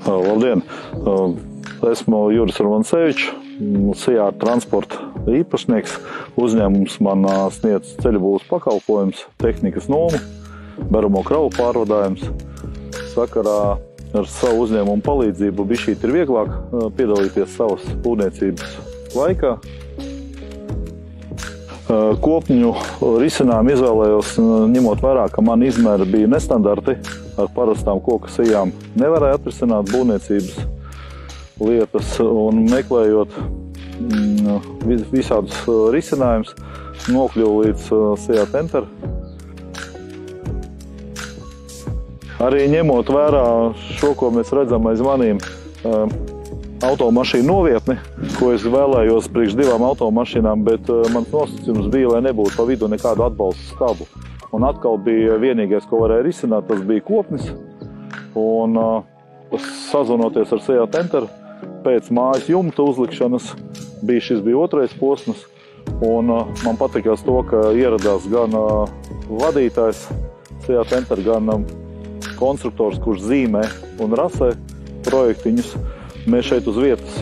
Labdien! Esmu Juris Romancevičs, Sijā transporta īpašnieks. Uzņēmums man sniedz ceļbūves pakalpojums, tehnikas nomu, baramo kravu pārvadājums. Sakarā ar savu uzņēmumu palīdzību bišķīt ir vieglāk piedalīties savas būvniecības laikā. Kopņu risinājumu izvēlējos, ņemot vērā, ka man izmēri bija nestandarti. Ar parastām koku sijām nevarēja atrisināt būvniecības lietas, un meklējot visādus risinājumus, nokļuvu līdz Sijā Tenter. Arī ņemot vērā šo, ko mēs redzam aiz manīm, automašīnu novietni, ko es vēlējos priekš divām automašīnām, bet mans nosacījums bija, lai nebūtu pa vidu nekādu atbalstu stabu. Un atkal bija vienīgais, ko varēja risināt, tas bija kopnis. Un sazvanoties ar Sijā Tenter, pēc mājas jumta uzlikšanas šis bija otrais posms. Un man patikās to, ka ieradās gan vadītājs Sijā Tenter, gan konstruktors, kurš zīmē un rasē projektiņus. Mēs šeit uz vietas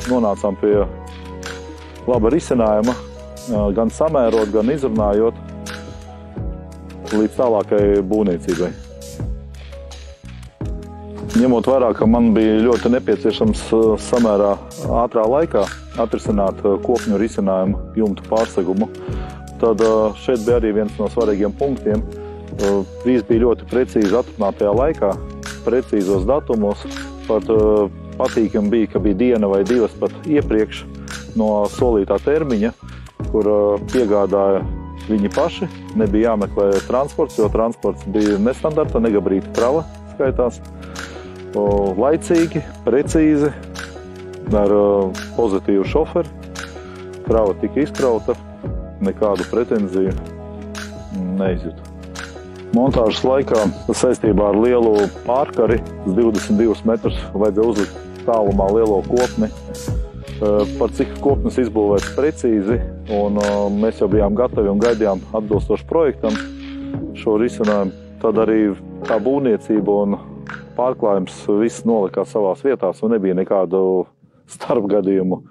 nonācām pie laba risinājuma, gan samērot, gan izrunājot līdz tālākai būvniecībai. Ņemot vērā, ka man bija ļoti nepieciešams samērā ātrā laikā atrisināt kopņu risinājumu jumtu pārsegumu, tad šeit bija arī viens no svarīgiem punktiem. Viss bija ļoti precīzi atrunātajā laikā, precīzos datumos, pat patīkami bija, ka bija diena vai divas pat iepriekš no solītā termiņa, kur piegādāja viņi paši. Nebija jāmeklē transports, jo transports bija nestandarta, negabrīta krava skaitās. Laicīgi, precīzi, ar pozitīvu šoferi. Krava tika izkrauta, nekādu pretenziju neizjutu. Montāžas laikā saistībā ar lielu pārkari, 22 metrus, vajadzēja uzlikt tālumā lielo kopni. Par cik kopnis izbūvēts precīzi, un mēs jau bijām gatavi un gaidījām atbilstoši projektam šo risinājumu. Tad arī tā būvniecība un pārklājums viss nolikās savās vietās un nebija nekādu starpgadījumu.